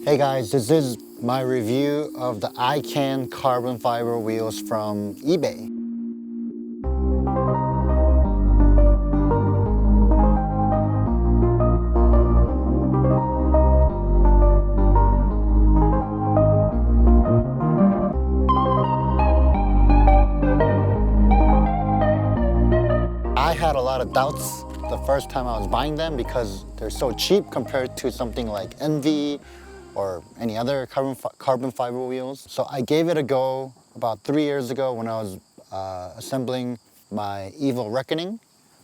Hey guys, this is my review of the ICAN carbon fiber wheels from eBay. I had a lot of doubts the first time I was buying them because they're so cheap compared to something like Envy or any other carbon fiber wheels. So I gave it a go about 3 years ago when I was assembling my Evil Reckoning,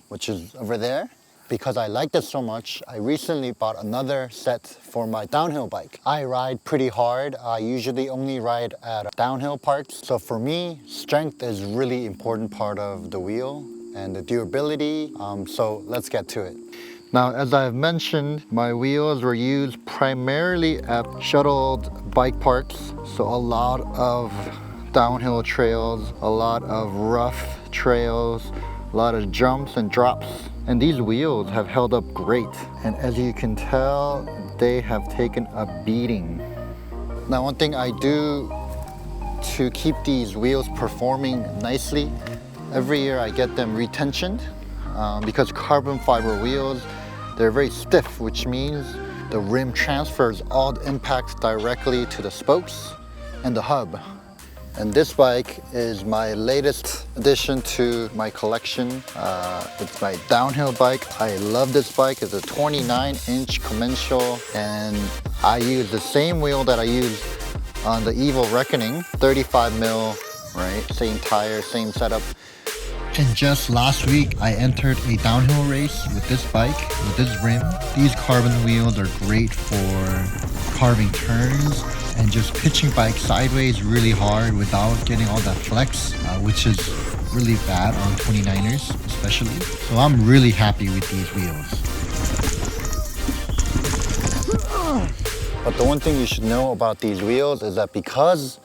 which is over there. Because I liked it so much, I recently bought another set for my downhill bike. I ride pretty hard. I usually only ride at downhill parts. So for me, strength is really important part of the wheel and the durability. So let's get to it. Now, as I've mentioned, my wheels were used primarily at shuttled bike parks. So a lot of downhill trails, a lot of rough trails, a lot of jumps and drops. And these wheels have held up great. And as you can tell, they have taken a beating. Now, one thing I do to keep these wheels performing nicely, every year I get them retensioned because carbon fiber wheels, they're very stiff, which means the rim transfers all the impact directly to the spokes and the hub. And this bike is my latest addition to my collection. It's my downhill bike. I love this bike. It's a 29-inch conventional, and I use the same wheel that I used on the Evil Reckoning, 35 mil, right? Same tire, same setup. And just last week, I entered a downhill race with this bike, with this rim. These carbon wheels are great for carving turns and just pitching bike sideways really hard without getting all that flex, which is really bad on 29ers especially. So I'm really happy with these wheels. But the one thing you should know about these wheels is that because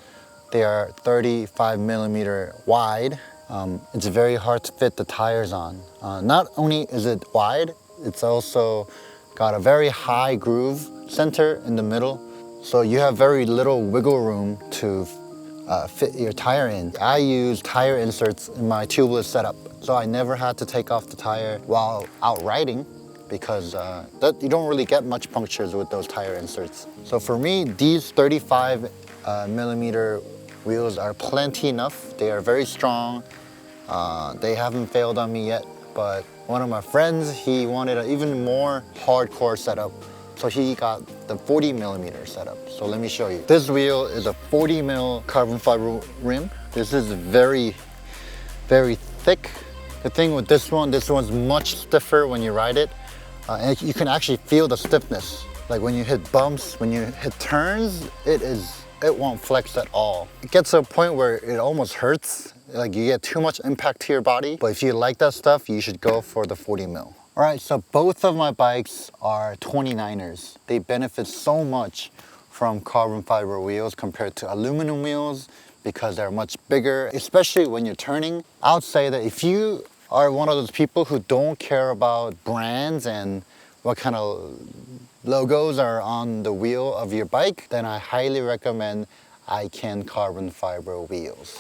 they are 35 millimeter wide, it's very hard to fit the tires on. Not only is it wide, it's also got a very high groove center in the middle. So you have very little wiggle room to fit your tire in. I use tire inserts in my tubeless setup, so I never had to take off the tire while out riding because you don't really get much punctures with those tire inserts. So for me, these 35 millimeter wheels are plenty enough. They are very strong. They haven't failed on me yet, but one of my friends, he wanted an even more hardcore setup. So he got the 40 millimeter setup. So let me show you. This wheel is a 40 mil carbon fiber rim. This is very, very thick. The thing with this one's much stiffer when you ride it. And you can actually feel the stiffness. Like when you hit bumps, when you hit turns, it won't flex at all. It gets to a point where it almost hurts. Like you get too much impact to your body. But if you like that stuff, you should go for the 40 mil. All right, so both of my bikes are 29ers. They benefit so much from carbon fiber wheels compared to aluminum wheels because they're much bigger, especially when you're turning. I would say that if you are one of those people who don't care about brands and what kind of logos are on the wheel of your bike, then I highly recommend ICAN carbon fiber wheels.